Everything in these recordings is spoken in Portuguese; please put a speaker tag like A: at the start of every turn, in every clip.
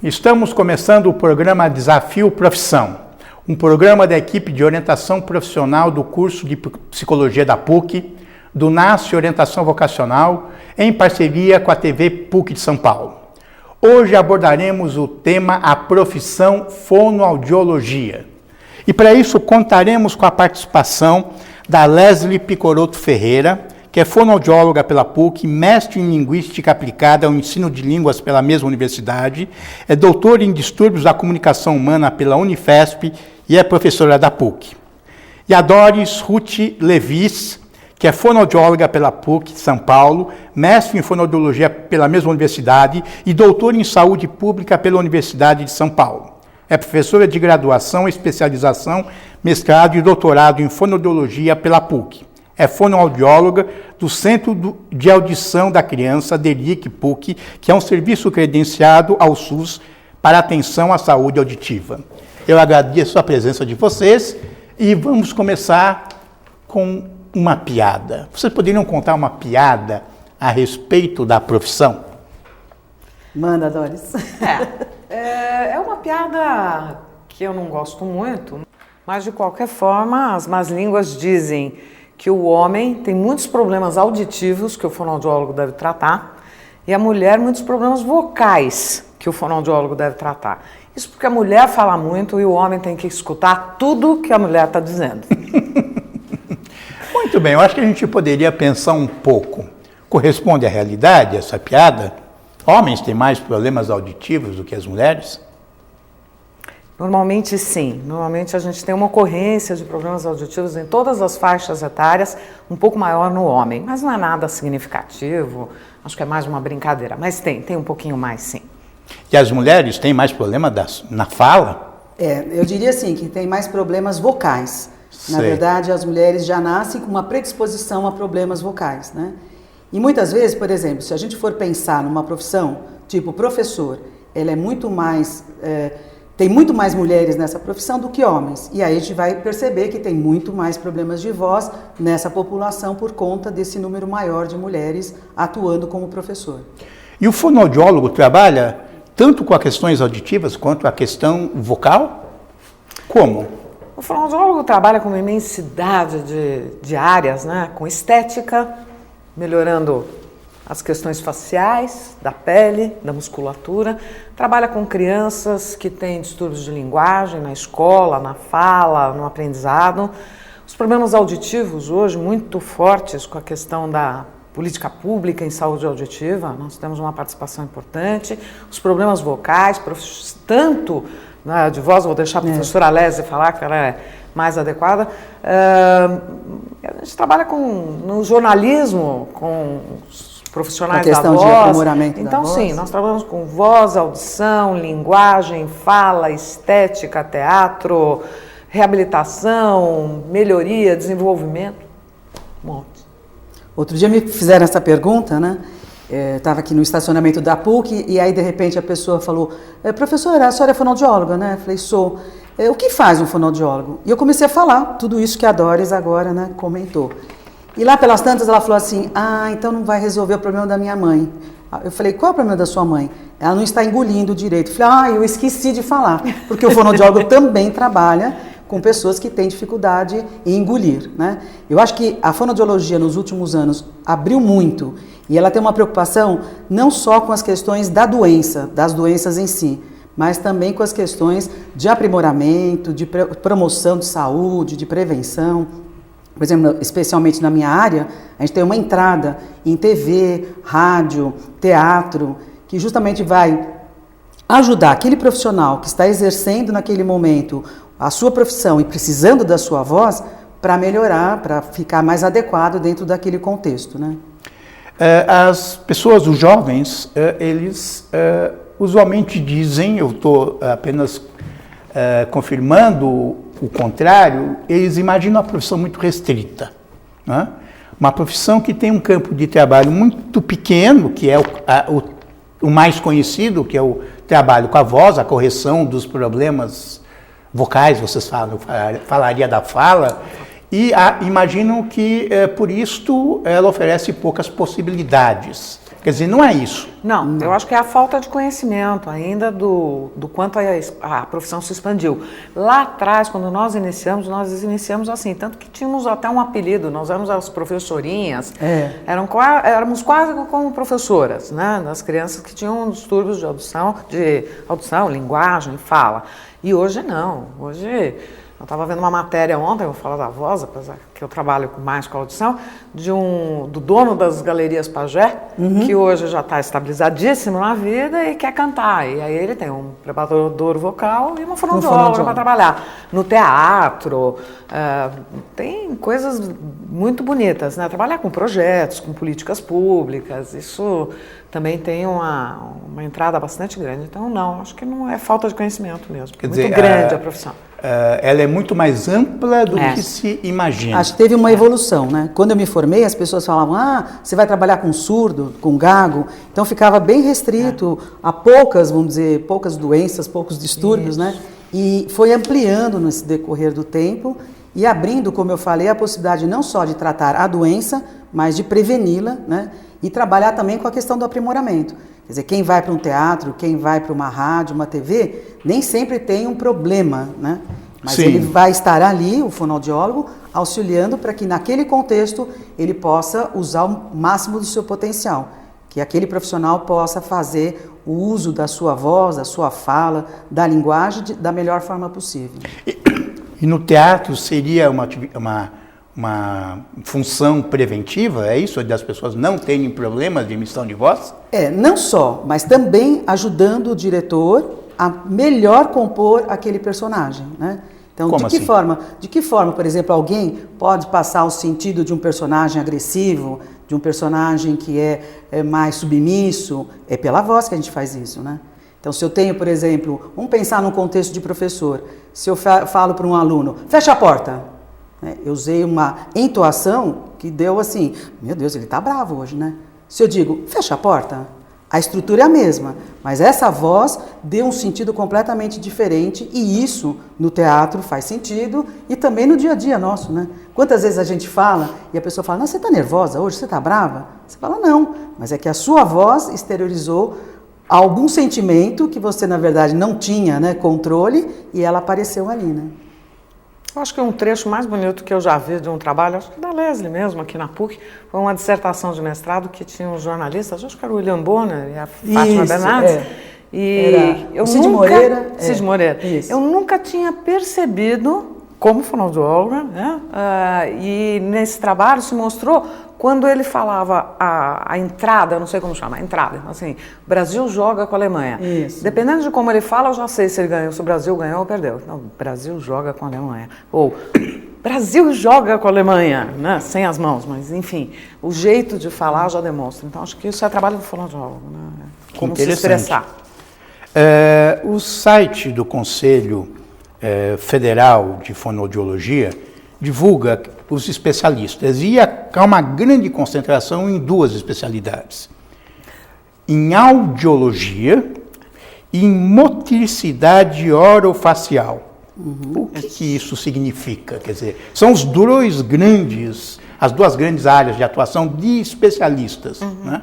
A: Estamos começando o programa Desafio Profissão, um programa da equipe de orientação profissional do curso de Psicologia da PUC, do NASCE Orientação Vocacional, em parceria com a TV PUC de São Paulo. Hoje abordaremos o tema A Profissão Fonoaudiologia. E para isso contaremos com a participação da Leslie Picoroto Ferreira, que é fonoaudióloga pela PUC, mestre em Linguística Aplicada ao Ensino de Línguas pela mesma universidade, é doutora em Distúrbios da Comunicação Humana pela Unifesp e é professora da PUC. E a Doris Ruth Levis, que é fonoaudióloga pela PUC de São Paulo, mestre em Fonoaudiologia pela mesma universidade e doutora em Saúde Pública pela Universidade de São Paulo. É professora de graduação, especialização, mestrado e doutorado em Fonoaudiologia pela PUC. É fonoaudióloga do Centro de Audição da Criança, DELIC PUC, que é um serviço credenciado ao SUS para atenção à saúde auditiva. Eu agradeço a presença de vocês e vamos começar com uma piada. Vocês poderiam contar uma piada a respeito da profissão?
B: Manda, Doris.
C: É uma piada que eu não gosto muito, mas de qualquer forma as más línguas dizem que o homem tem muitos problemas auditivos que o fonoaudiólogo deve tratar e a mulher muitos problemas vocais que o fonoaudiólogo deve tratar. Isso porque a mulher fala muito e o homem tem que escutar tudo que a mulher está dizendo.
A: Muito bem, eu acho que a gente poderia pensar um pouco. Corresponde à realidade essa piada? Homens têm mais problemas auditivos do que as mulheres?
C: Normalmente sim, normalmente a gente tem uma ocorrência de problemas auditivos em todas as faixas etárias, um pouco maior no homem, mas não é nada significativo, acho que é mais uma brincadeira, mas tem um pouquinho mais sim.
A: E as mulheres têm mais problema na fala?
B: Eu diria assim, que tem mais problemas vocais. Na verdade, as mulheres já nascem com uma predisposição a problemas vocais, né? E muitas vezes, por exemplo, se a gente for pensar numa profissão, tipo professor, ela é muito mais... tem muito mais mulheres nessa profissão do que homens. E aí a gente vai perceber que tem muito mais problemas de voz nessa população por conta desse número maior de mulheres atuando como professor.
A: E o fonoaudiólogo trabalha tanto com as questões auditivas quanto a questão vocal? Como?
C: O fonoaudiólogo trabalha com uma imensidade de áreas, né? Com estética, melhorando as questões faciais, da pele, da musculatura. Trabalha com crianças que têm distúrbios de linguagem na escola, na fala, no aprendizado. Os problemas auditivos hoje muito fortes com a questão da política pública em saúde auditiva, nós temos uma participação importante. Os problemas vocais, tanto de voz, vou deixar a professora Leslie falar, que ela é mais adequada. A gente trabalha no jornalismo, com os profissionais da voz.
B: De aprimoramento
C: então,
B: da voz.
C: Sim, nós trabalhamos com voz, audição, linguagem, fala, estética, teatro, reabilitação, melhoria, desenvolvimento, um monte.
B: Outro dia me fizeram essa pergunta, né? Estava aqui no estacionamento da PUC e aí de repente a pessoa falou: professora, a senhora é fonoaudióloga, né? Eu falei: sou. O que faz um fonoaudiólogo? E eu comecei a falar tudo isso que a Doris agora, né, comentou. E lá pelas tantas ela falou assim: então não vai resolver o problema da minha mãe. Eu falei: qual é o problema da sua mãe? Ela não está engolindo direito. Eu falei: eu esqueci de falar, porque o fonoaudiólogo também trabalha com pessoas que têm dificuldade em engolir, né? Eu acho que a fonoaudiologia nos últimos anos abriu muito e ela tem uma preocupação não só com as questões da doença, das doenças em si, mas também com as questões de aprimoramento, de promoção de saúde, de prevenção. Por exemplo, especialmente na minha área, a gente tem uma entrada em TV, rádio, teatro, que justamente vai ajudar aquele profissional que está exercendo naquele momento a sua profissão e precisando da sua voz para melhorar, para ficar mais adequado dentro daquele contexto, né?
A: As pessoas, os jovens, eles usualmente dizem, eu estou apenas confirmando o contrário, eles imaginam uma profissão muito restrita, né? Uma profissão que tem um campo de trabalho muito pequeno, que é o mais conhecido, que é o trabalho com a voz, a correção dos problemas vocais, vocês falam, falaria da fala, e imaginam que, por isto, ela oferece poucas possibilidades Quer dizer, não é isso.
C: Não, eu acho que é a falta de conhecimento ainda do quanto a profissão se expandiu. Lá atrás, quando nós iniciamos assim, tanto que tínhamos até um apelido, nós éramos as professorinhas, éramos quase como professoras, né, das crianças que tinham distúrbios de audição, linguagem, fala. E hoje não, hoje eu estava vendo uma matéria ontem, eu vou falar da voz, apesar que eu trabalho mais com audição, do dono das Galerias Pajé, que hoje já está estabilizadíssimo na vida e quer cantar. E aí ele tem um preparador vocal e uma fonoaudióloga para trabalhar. No teatro, tem coisas muito bonitas, né? Trabalhar com projetos, com políticas públicas, isso também tem uma entrada bastante grande. Então, não, acho que não é falta de conhecimento mesmo. Quer dizer, muito grande a profissão.
A: Ela é muito mais ampla do que se imagina.
B: Acho que teve uma evolução, né? Quando eu me formei, as pessoas falavam, você vai trabalhar com surdo, com gago, então ficava bem restrito a poucas, vamos dizer, poucas doenças, poucos distúrbios, né? E foi ampliando nesse decorrer do tempo e abrindo, como eu falei, a possibilidade não só de tratar a doença, mas de preveni-la, né? E trabalhar também com a questão do aprimoramento. Quer dizer, quem vai para um teatro, quem vai para uma rádio, uma TV, nem sempre tem um problema, né? Mas ele vai estar ali, o fonoaudiólogo, auxiliando para que naquele contexto ele possa usar o máximo do seu potencial, que aquele profissional possa fazer o uso da sua voz, da sua fala, da linguagem da melhor forma possível.
A: E no teatro seria uma função preventiva, é isso? Das pessoas não terem problemas de emissão de voz?
B: Não só, mas também ajudando o diretor a melhor compor aquele personagem, né? Então, de que forma, por exemplo, alguém pode passar o sentido de um personagem agressivo, de um personagem que é mais submisso? É pela voz que a gente faz isso, né? Então, se eu tenho, por exemplo, vamos pensar no contexto de professor, se eu falo para um aluno, fecha a porta, eu usei uma entoação que deu assim, meu Deus, ele está bravo hoje, né? Se eu digo, fecha a porta, a estrutura é a mesma, mas essa voz deu um sentido completamente diferente e isso no teatro faz sentido e também no dia a dia nosso, né? Quantas vezes a gente fala e a pessoa fala, não, você está nervosa hoje, você está brava? Você fala, não, mas é que a sua voz exteriorizou algum sentimento que você, na verdade, não tinha, né, controle e ela apareceu ali, né?
C: Eu acho que um trecho mais bonito que eu já vi de um trabalho, acho que da Leslie mesmo, aqui na PUC, foi uma dissertação de mestrado que tinha uns jornalistas, acho que era o William Bonner e a Fátima Bernardes. E eu
B: Cid Moreira.
C: Cid Moreira. Eu nunca tinha percebido, como fonoaudióloga, né? E nesse trabalho se mostrou quando ele falava a entrada, eu não sei como chama, a entrada, assim, Brasil joga com a Alemanha.
B: Isso.
C: Dependendo de como ele fala, eu já sei se ele ganhou, se o Brasil ganhou ou perdeu. Não, Brasil joga com a Alemanha. Ou Brasil joga com a Alemanha, né? Sem as mãos, mas enfim, o jeito de falar já demonstra. Então acho que isso é trabalho do fonoaudiólogo, né? Como se expressar.
A: O site do Conselho Federal de Fonoaudiologia divulga os especialistas e há uma grande concentração em duas especialidades, em audiologia e em motricidade orofacial. O que isso significa? Quer dizer, são as duas grandes áreas de atuação de especialistas. Né?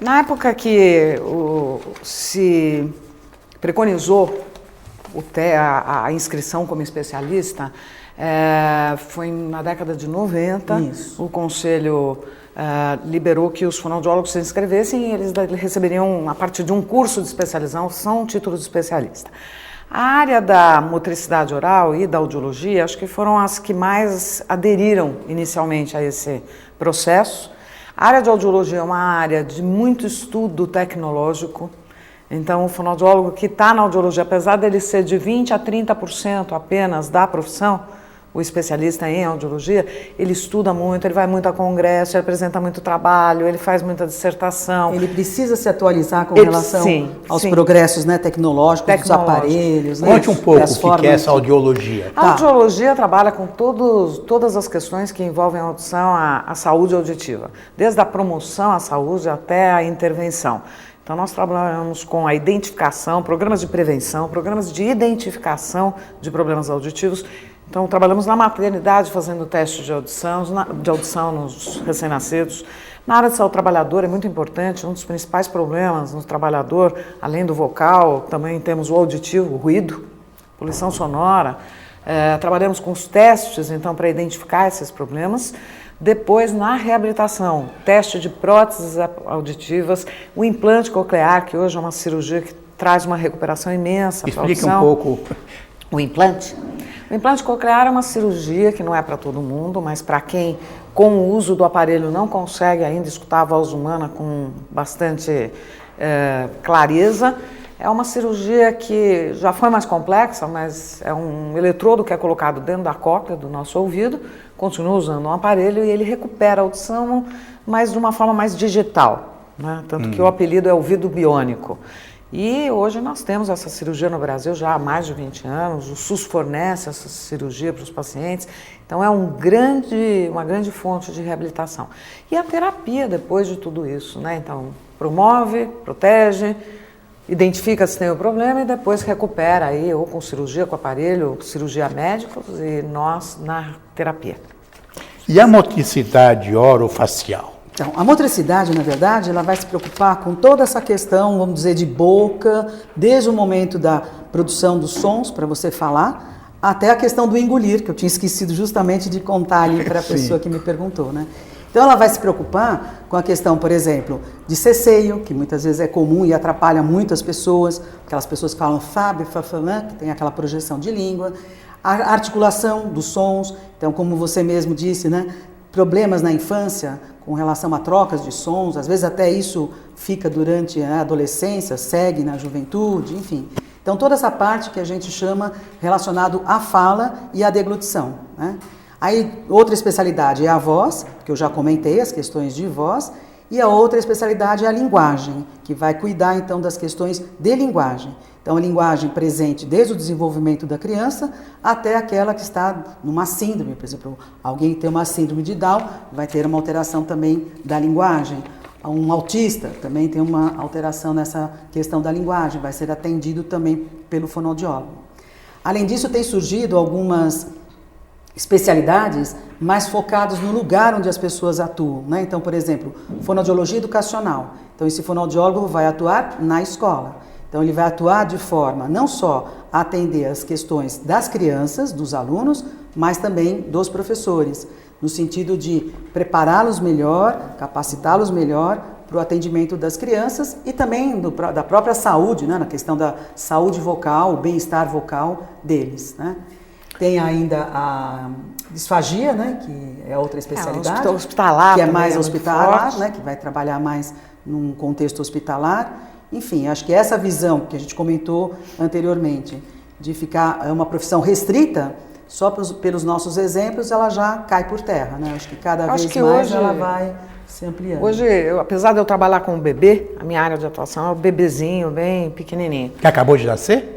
C: Na época que se preconizou a inscrição como especialista, foi na década de 90, o Conselho liberou que os fonoaudiólogos se inscrevessem e eles receberiam, a partir de um curso de especialização, um título de especialista. A área da motricidade oral e da audiologia, acho que foram as que mais aderiram inicialmente a esse processo. A área de audiologia é uma área de muito estudo tecnológico. Então, o fonoaudiólogo que está na audiologia, apesar dele ser de 20% a 30% apenas da profissão, o especialista em audiologia, ele estuda muito, ele vai muito a congresso, ele apresenta muito trabalho, ele faz muita dissertação.
B: Ele precisa se atualizar com relação aos progressos, né, tecnológicos, dos aparelhos. Né?
A: Conte um pouco o que é essa audiologia.
C: A audiologia trabalha com todas as questões que envolvem a audição, a saúde auditiva, desde a promoção à saúde até a intervenção. Então, nós trabalhamos com a identificação, programas de prevenção, programas de identificação de problemas auditivos. Então, trabalhamos na maternidade fazendo testes de audição nos recém-nascidos, Na área de saúde trabalhadora é muito importante, um dos principais problemas no trabalhador, além do vocal, também temos o auditivo, o ruído, poluição sonora. Trabalhamos com os testes, então, para identificar esses problemas. Depois, na reabilitação, teste de próteses auditivas, o implante coclear, que hoje é uma cirurgia que traz uma recuperação imensa para a audição.
A: Explica um pouco.
C: O implante? O implante coclear é uma cirurgia que não é para todo mundo, mas para quem, com o uso do aparelho, não consegue ainda escutar a voz humana com bastante clareza. É uma cirurgia que já foi mais complexa, mas é um eletrodo que é colocado dentro da cóclea do nosso ouvido, continua usando um aparelho e ele recupera a audição, mas de uma forma mais digital, né? Tanto que o apelido é ouvido biônico. E hoje nós temos essa cirurgia no Brasil já há mais de 20 anos, o SUS fornece essa cirurgia para os pacientes, então é uma grande fonte de reabilitação. E a terapia depois de tudo isso, né? Então promove, protege, identifica se tem o problema e depois recupera aí, ou com cirurgia, com aparelho, cirurgia médicos e nós na terapia.
A: E a motricidade orofacial?
B: Então, a motricidade, na verdade, ela vai se preocupar com toda essa questão, vamos dizer, de boca, desde o momento da produção dos sons, para você falar, até a questão do engolir, que eu tinha esquecido justamente de contar ali para a pessoa que me perguntou, né? Então ela vai se preocupar com a questão, por exemplo, de ceceio, que muitas vezes é comum e atrapalha muitas pessoas, aquelas pessoas que falam fab, fafamã, que tem aquela projeção de língua, a articulação dos sons, então como você mesmo disse, né, problemas na infância com relação a trocas de sons, às vezes até isso fica durante a adolescência, segue na juventude, enfim. Então toda essa parte que a gente chama relacionado à fala e à deglutição, né? Aí, outra especialidade é a voz, que eu já comentei, as questões de voz, e a outra especialidade é a linguagem, que vai cuidar, então, das questões de linguagem. Então, a linguagem presente desde o desenvolvimento da criança até aquela que está numa síndrome. Por exemplo, alguém que tem uma síndrome de Down vai ter uma alteração também da linguagem. Um autista também tem uma alteração nessa questão da linguagem, vai ser atendido também pelo fonoaudiólogo. Além disso, tem surgido algumas especialidades mais focadas no lugar onde as pessoas atuam, né? Então, por exemplo, fonoaudiologia educacional. Então, esse fonoaudiólogo vai atuar na escola. Então, ele vai atuar de forma não só a atender as questões das crianças, dos alunos, mas também dos professores, no sentido de prepará-los melhor, capacitá-los melhor para o atendimento das crianças e também da própria saúde, né? Na questão da saúde vocal, o bem-estar vocal deles, né? Tem ainda a disfagia, né, que é outra especialidade,
C: hospitalar,
B: que é mais hospitalar, né, que vai trabalhar mais num contexto hospitalar. Enfim, acho que essa visão que a gente comentou anteriormente, de ficar uma profissão restrita, só pelos nossos exemplos, ela já cai por terra, né? Acho que cada vez mais hoje, ela vai se ampliando.
C: Hoje, apesar de eu trabalhar com um bebê, a minha área de atuação é o bebezinho, bem pequenininho.
A: Que acabou de nascer?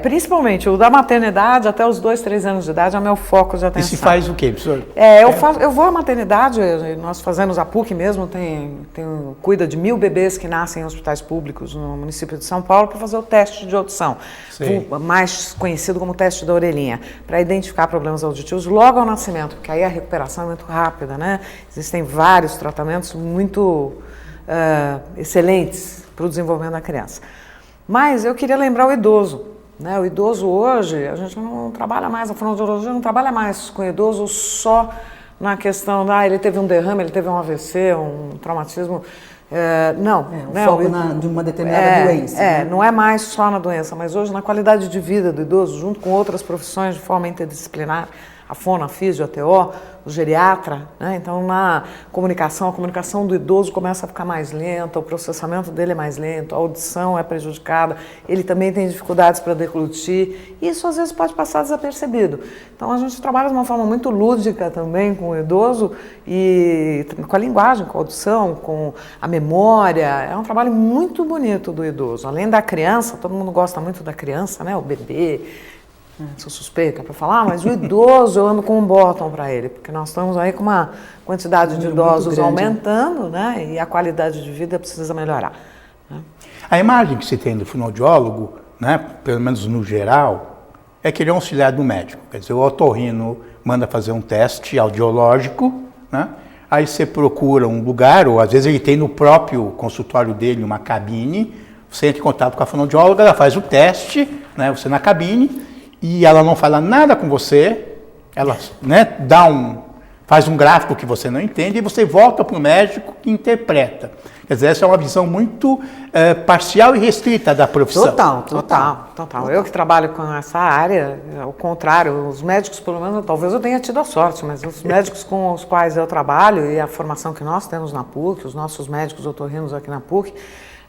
C: Principalmente o da maternidade até os 2, 3 anos de idade é o meu foco de atenção.
A: E se faz o quê, professor?
C: Eu vou à maternidade, nós fazemos a PUC mesmo, cuida de 1000 bebês que nascem em hospitais públicos no município de São Paulo para fazer o teste de audição, mais conhecido como teste da orelhinha, para identificar problemas auditivos logo ao nascimento, porque aí a recuperação é muito rápida, né? Existem vários tratamentos muito excelentes para o desenvolvimento da criança. Mas eu queria lembrar o idoso, né? O idoso hoje, a gente não trabalha mais, a fonoaudiologia não trabalha mais com o idoso só na questão ele teve um derrame, ele teve um AVC, um traumatismo.
B: O foco de uma determinada doença. Né?
C: Não é mais só na doença, mas hoje na qualidade de vida do idoso, junto com outras profissões de forma interdisciplinar, a fono, a físio, a TO, o geriatra, né? Então a comunicação do idoso começa a ficar mais lenta, o processamento dele é mais lento, a audição é prejudicada, ele também tem dificuldades para deglutir, e isso às vezes pode passar desapercebido. Então a gente trabalha de uma forma muito lúdica também com o idoso e com a linguagem, com a audição, com a memória, é um trabalho muito bonito do idoso. Além da criança, todo mundo gosta muito da criança, né? O bebê, sou suspeita para falar, mas o idoso eu ando com um bottom para ele, porque nós estamos aí com uma quantidade de idosos aumentando, né? E a qualidade de vida precisa melhorar, né?
A: A imagem que se tem do fonoaudiólogo, né, pelo menos no geral, é que ele é um auxiliar do médico. Quer dizer, o otorrino manda fazer um teste audiológico, né? aí você procura um lugar, ou às vezes ele tem no próprio consultório dele uma cabine, você entra em contato com a fonoaudióloga, ela faz o teste, né, você na cabine, e ela não fala nada com você, ela, né, faz um gráfico que você não entende e você volta para o médico que interpreta. Quer dizer, essa é uma visão muito parcial e restrita da profissão.
C: Total. Eu que trabalho com essa área, ao contrário, os médicos, pelo menos, talvez eu tenha tido a sorte, mas os médicos com os quais eu trabalho e a formação que nós temos na PUC, os nossos médicos otorrinos aqui na PUC,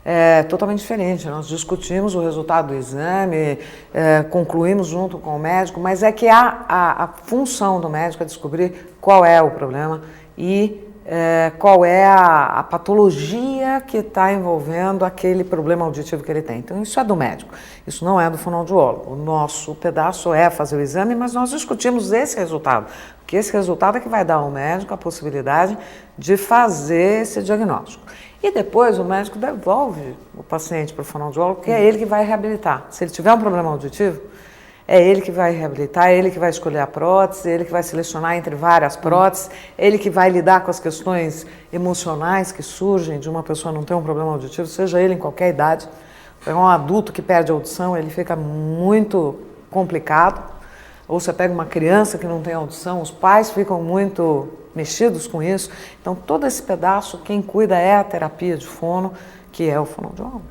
C: é totalmente diferente. Nós discutimos o resultado do exame, concluímos junto com o médico, mas é que a função do médico é descobrir qual é o problema e qual é a patologia que está envolvendo aquele problema auditivo que ele tem. Então, isso é do médico, isso não é do fonoaudiólogo. O nosso pedaço é fazer o exame, mas nós discutimos esse resultado, porque esse resultado é que vai dar ao médico a possibilidade de fazer esse diagnóstico. E depois o médico devolve o paciente para o fonoaudiólogo, que é ele que vai reabilitar. Se ele tiver um problema auditivo, é ele que vai reabilitar, é ele que vai escolher a prótese, é ele que vai selecionar entre várias próteses, é ele que vai lidar com as questões emocionais que surgem de uma pessoa não ter um problema auditivo, seja ele em qualquer idade. Pegar um adulto que perde a audição, ele fica muito complicado. Ou você pega uma criança que não tem audição, os pais ficam muito mexidos com isso. Então, todo esse pedaço, quem cuida é a terapia de fono, que é o fonoaudiólogo.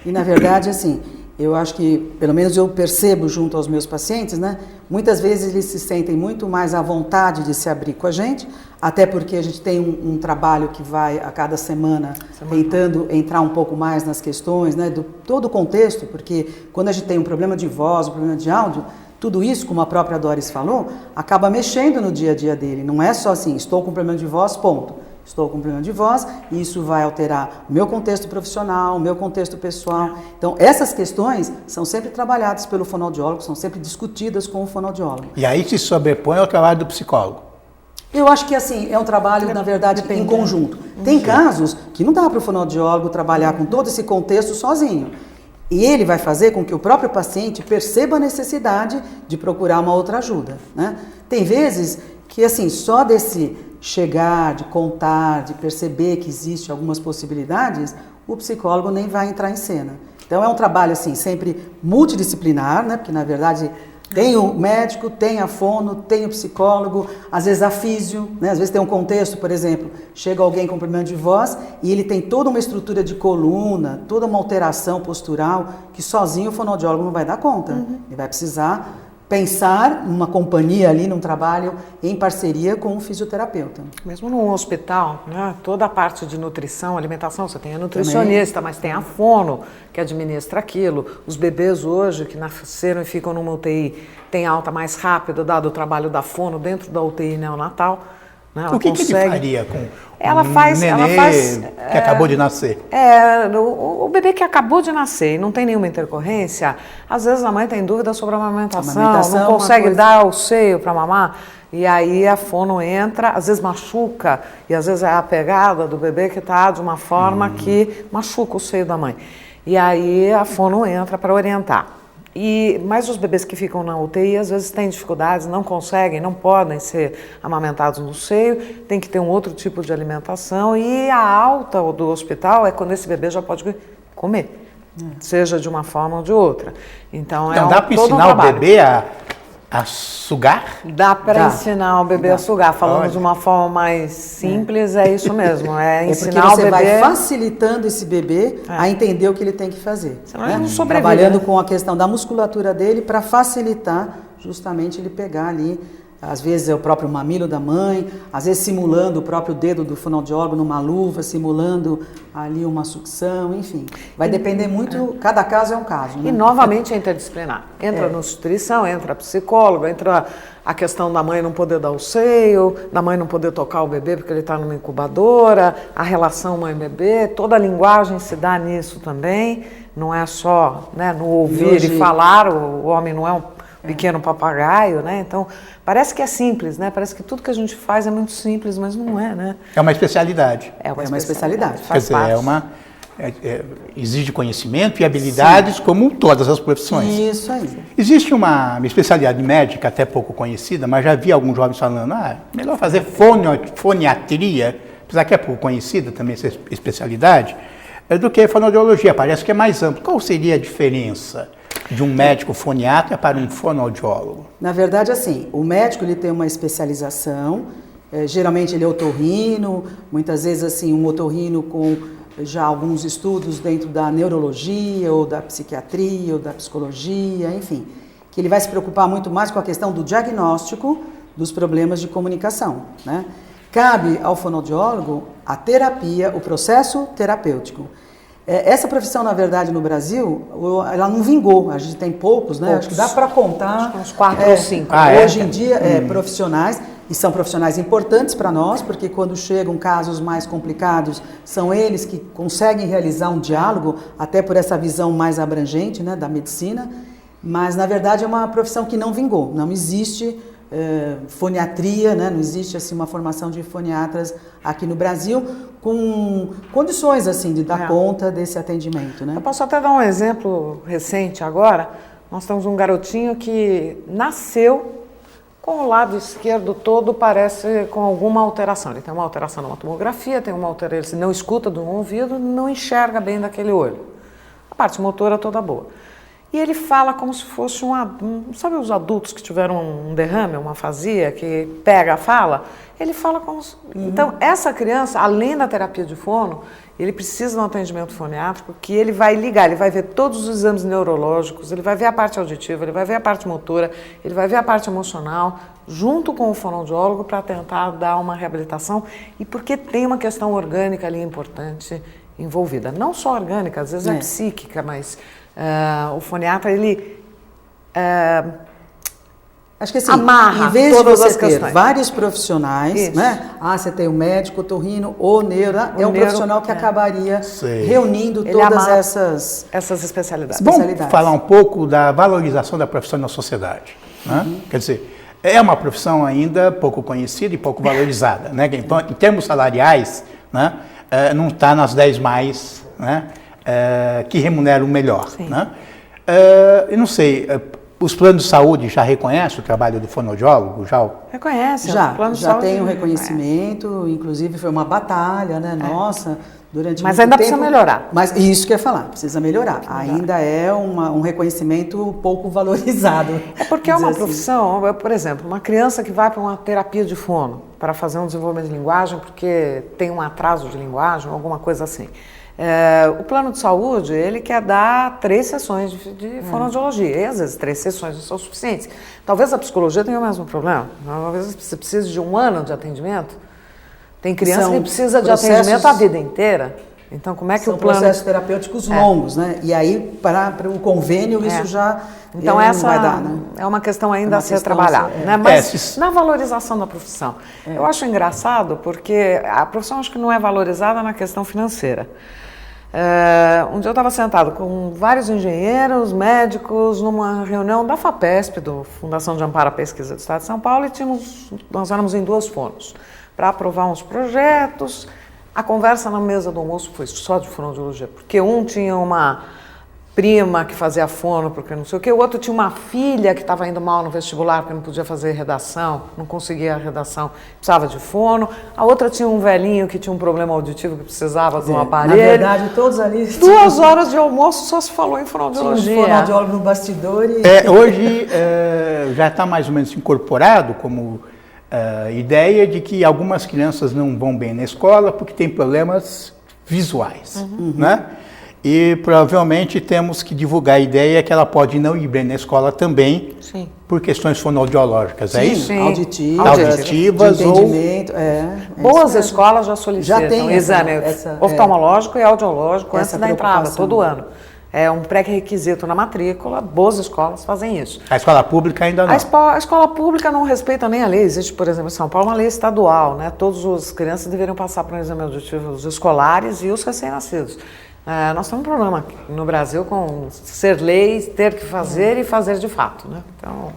B: E, na verdade, assim, eu acho que, pelo menos eu percebo junto aos meus pacientes, né? Muitas vezes eles se sentem muito mais à vontade de se abrir com a gente, até porque a gente tem um trabalho que vai a cada semana tentando entrar um pouco mais nas questões, né? Do todo o contexto, porque quando a gente tem um problema de voz, um problema de áudio, tudo isso, como a própria Doris falou, acaba mexendo no dia a dia dele. Não é só assim, estou com problema de voz, ponto. Estou com problema de voz e isso vai alterar o meu contexto profissional, o meu contexto pessoal. Então, essas questões são sempre trabalhadas pelo fonoaudiólogo, são sempre discutidas com o fonoaudiólogo.
A: E aí se sobrepõe ao trabalho do psicólogo.
B: Eu acho que assim, é um trabalho, na verdade, em conjunto. Tem casos que não dá para o fonoaudiólogo trabalhar com todo esse contexto sozinho. E ele vai fazer com que o próprio paciente perceba a necessidade de procurar uma outra ajuda, né? Tem vezes que, assim, só desse chegar, de contar, de perceber que existe algumas possibilidades, o psicólogo nem vai entrar em cena. Então é um trabalho, assim, sempre multidisciplinar, né? Porque, na verdade, tem o médico, tem a fono, tem o psicólogo, às vezes a físio, né? Às vezes tem um contexto, por exemplo, chega alguém com problema de voz e ele tem toda uma estrutura de coluna, toda uma alteração postural que sozinho o fonoaudiólogo não vai dar conta. Ele vai precisar pensar numa companhia ali, num trabalho em parceria com um fisioterapeuta.
C: Mesmo num hospital, né, toda a parte de nutrição, alimentação, você tem a nutricionista, mas tem a fono que administra aquilo. Os bebês hoje que nasceram e ficam numa UTI têm alta mais rápida, dado o trabalho da fono dentro da UTI neonatal. Né,
A: o que ele faria com
C: nenê
A: que acabou de nascer?
C: O bebê que acabou de nascer e não tem nenhuma intercorrência, às vezes a mãe tem dúvida sobre a amamentação, não consegue dar o seio para mamar, e aí a fono entra, às vezes machuca, e às vezes é a pegada do bebê que está de uma forma que machuca o seio da mãe. E aí a fono entra para orientar. Mas os bebês que ficam na UTI às vezes têm dificuldades, não conseguem, não podem ser amamentados no seio, tem que ter um outro tipo de alimentação e a alta do hospital é quando esse bebê já pode comer, seja de uma forma ou de outra. Então
A: dá para ensinar o bebê a sugar?
C: Dá para ensinar o bebê a sugar. Falando de uma forma mais simples, é isso mesmo. É ensinar
B: porque você
C: o bebê...
B: vai facilitando esse bebê a entender o que ele tem que fazer.
C: Senão ele não sobrevive,
B: trabalhando com a questão da musculatura dele para facilitar justamente ele pegar ali, às vezes é o próprio mamilo da mãe, às vezes simulando o próprio dedo do fonoaudiólogo numa luva, simulando ali uma sucção, enfim. Vai depender muito, cada caso é um caso. Né?
C: E novamente é interdisciplinar. Entra nutrição, entra psicólogo, entra a questão da mãe não poder dar o seio, da mãe não poder tocar o bebê porque ele está numa incubadora, a relação mãe-bebê, toda a linguagem se dá nisso também, não é só, né, no ouvir e falar, o homem não é um pequeno papagaio, né? Então, parece que é simples, né? Parece que tudo que a gente faz é muito simples, mas não é, né?
A: É uma especialidade.
B: É uma especialidade.
A: Quer dizer, exige conhecimento e habilidades, como todas as profissões.
B: Isso aí.
A: Existe uma especialidade médica até pouco conhecida, mas já vi alguns jovens falando, melhor fazer foniatria, apesar que é pouco conhecida também essa especialidade, do que fonoaudiologia, parece que é mais amplo. Qual seria a diferença de um médico foniatra para um fonoaudiólogo?
B: Na verdade, assim, o médico ele tem uma especialização, geralmente ele é otorrino, muitas vezes assim, um otorrino com já alguns estudos dentro da neurologia, ou da psiquiatria, ou da psicologia, enfim, que ele vai se preocupar muito mais com a questão do diagnóstico dos problemas de comunicação, né? Cabe ao fonoaudiólogo a terapia, o processo terapêutico. Essa profissão, na verdade, no Brasil, ela não vingou. A gente tem poucos, né? Acho que dá para contar.
C: Uns 4 ou 5.
B: Hoje em dia, profissionais, e são profissionais importantes para nós, porque quando chegam casos mais complicados, são eles que conseguem realizar um diálogo, até por essa visão mais abrangente, né, da medicina. Mas, na verdade, é uma profissão que não vingou. Não existe foniatria, né? Não existe assim, uma formação de foniatras aqui no Brasil com condições assim, de dar conta desse atendimento. Né?
C: Eu posso até dar um exemplo recente agora. Nós temos um garotinho que nasceu com o lado esquerdo todo parece com alguma alteração. Ele tem uma alteração numa tomografia, tem uma alteração, ele não escuta de um ouvido, não enxerga bem daquele olho. A parte motora toda boa. E ele fala como se fosse sabe os adultos que tiveram um derrame, uma afasia, que pega a fala? Ele fala como se... Então, essa criança, além da terapia de fono, ele precisa de um atendimento foniátrico que ele vai ligar, ele vai ver todos os exames neurológicos, ele vai ver a parte auditiva, ele vai ver a parte motora, ele vai ver a parte emocional, junto com o fonoaudiólogo para tentar dar uma reabilitação e porque tem uma questão orgânica ali importante envolvida. Não só orgânica, às vezes é psíquica, mas... o foniatra, ele
B: acho que assim,
C: amarra
B: em vez de
C: todas
B: você
C: as
B: ter
C: questões.
B: vários profissionais, né? Você tem o médico, o otorrino, o neuro, um profissional que acabaria reunindo todas
C: essas especialidades.
A: Vamos falar um pouco da valorização da profissão na sociedade. Né? Quer dizer, é uma profissão ainda pouco conhecida e pouco valorizada. Né? Então, em termos salariais, né? Não está nas 10 mais, né? Que remuneram melhor. Né? Eu não sei, os planos de saúde já reconhecem o trabalho do fonoaudiólogo?
C: Reconhece.
B: Já tem um reconhecimento, inclusive foi uma batalha, né, nossa, durante
C: Mas
B: muito
C: ainda
B: tempo.
C: Precisa melhorar.
B: Mas isso que eu ia falar, precisa melhorar. Ainda é um reconhecimento pouco valorizado.
C: É porque é uma profissão, por exemplo, uma criança que vai para uma terapia de fono para fazer um desenvolvimento de linguagem porque tem um atraso de linguagem, alguma coisa assim. O plano de saúde, ele quer dar 3 sessões de fonoaudiologia, e às vezes 3 sessões não são suficientes. Talvez a psicologia tenha o mesmo problema, talvez você precise de 1 ano de atendimento. Tem criança que precisa de atendimento a vida inteira. Então, como é que o plano...
B: São processos terapêuticos longos, né? E aí, para o convênio, isso já
C: então, essa
B: vai dar, né?
C: É uma questão ainda a ser trabalhada. Né? Mas na valorização da profissão. Eu acho engraçado porque a profissão acho que não é valorizada na questão financeira. Um dia eu estava sentado com vários engenheiros, médicos, numa reunião da FAPESP, do Fundação de Amparo à Pesquisa do Estado de São Paulo, e nós éramos em 2 fonos para aprovar uns projetos. A conversa na mesa do almoço foi só de fonoaudiologia, porque um tinha uma prima que fazia fono, porque não sei o quê, o outro tinha uma filha que estava indo mal no vestibular, porque não podia fazer redação, não conseguia a redação, precisava de fono, a outra tinha um velhinho que tinha um problema auditivo que precisava de um aparelho.
B: Na verdade, todos ali...
C: 2 horas de almoço só se falou em fonoaudiologia.
B: Tinha um fonoaudiólogo no bastidor e...
A: Hoje já está mais ou menos incorporado como ideia de que algumas crianças não vão bem na escola porque tem problemas visuais, né? E provavelmente temos que divulgar a ideia que ela pode não ir bem na escola também por questões fonoaudiológicas, é isso?
B: Sim,
A: auditivas
B: de entendimento,
C: Boas escolas já solicitam
B: já tem
C: exame oftalmológico e audiológico antes da entrada, todo ano. É um pré-requisito na matrícula, boas escolas fazem isso.
A: A escola pública ainda não.
C: A escola pública não respeita nem a lei. Existe, por exemplo, em São Paulo, uma lei estadual, né? Todas as crianças deveriam passar por um exame auditivo, os escolares e os recém-nascidos. Nós temos um problema aqui no Brasil com ser lei, ter que fazer e fazer de fato, né? Então,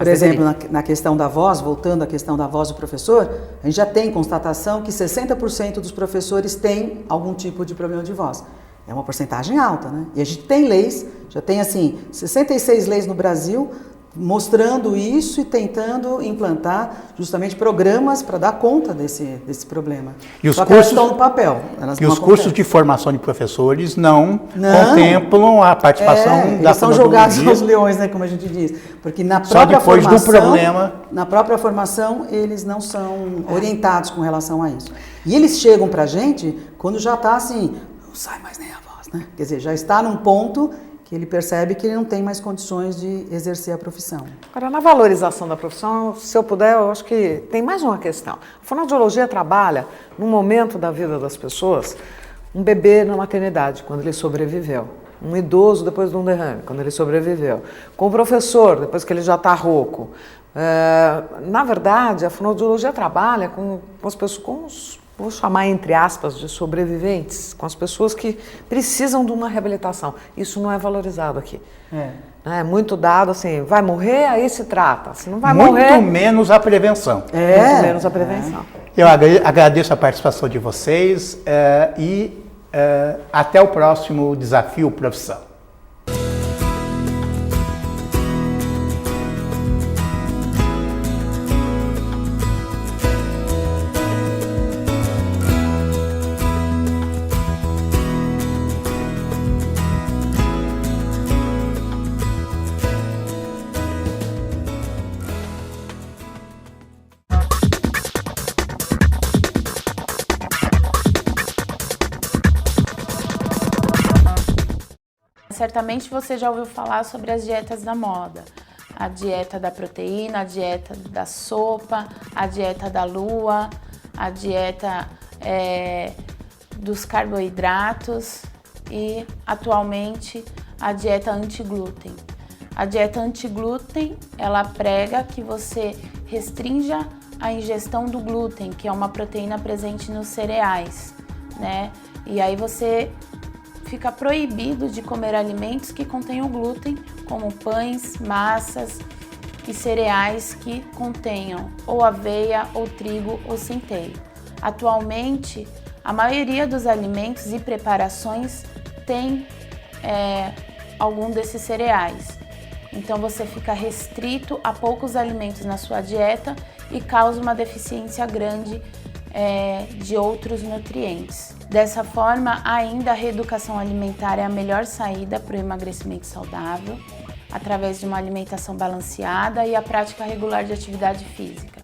B: Por exemplo, na questão da voz, voltando à questão da voz do professor, a gente já tem constatação que 60% dos professores têm algum tipo de problema de voz. É uma porcentagem alta, né? E a gente tem leis, já tem assim, 66 leis no Brasil mostrando isso e tentando implantar justamente programas para dar conta desse problema.
A: E os
B: Só que elas estão no papel.
A: E os cursos de formação de professores não contemplam a participação da
B: eles são jogados aos leões, né, como a gente diz. Porque na própria
A: só depois
B: formação,
A: do problema.
B: Na própria formação, eles não são orientados com relação a isso. E eles chegam para a gente quando já está assim, não sai mais nem a voz, né? Quer dizer, já está num ponto que ele percebe que ele não tem mais condições de exercer a profissão.
C: Agora, na valorização da profissão, se eu puder, eu acho que tem mais uma questão. A fonoaudiologia trabalha num momento da vida das pessoas, um bebê na maternidade, quando ele sobreviveu. Um idoso depois de um derrame, quando ele sobreviveu. Com o professor, depois que ele já está rouco. Na verdade, a fonoaudiologia trabalha com as pessoas, vou chamar entre aspas de sobreviventes, com as pessoas que precisam de uma reabilitação. Isso não é valorizado aqui. É muito dado assim, vai morrer, aí se trata. Se não vai morrer...
A: Muito menos a prevenção.
C: Muito menos a prevenção.
A: Eu agradeço a participação de vocês e até o próximo Desafio Profissão.
D: Certamente você já ouviu falar sobre as dietas da moda. A dieta da proteína, a dieta da sopa, a dieta da lua, a dieta dos carboidratos e, atualmente, a dieta anti-glúten. A dieta anti-glúten, ela prega que você restrinja a ingestão do glúten, que é uma proteína presente nos cereais, né? E aí você fica proibido de comer alimentos que contenham glúten, como pães, massas e cereais que contenham ou aveia, ou trigo, ou centeio. Atualmente, a maioria dos alimentos e preparações tem algum desses cereais. Então você fica restrito a poucos alimentos na sua dieta e causa uma deficiência grande de outros nutrientes. Dessa forma, ainda a reeducação alimentar é a melhor saída para o emagrecimento saudável, através de uma alimentação balanceada e a prática regular de atividade física.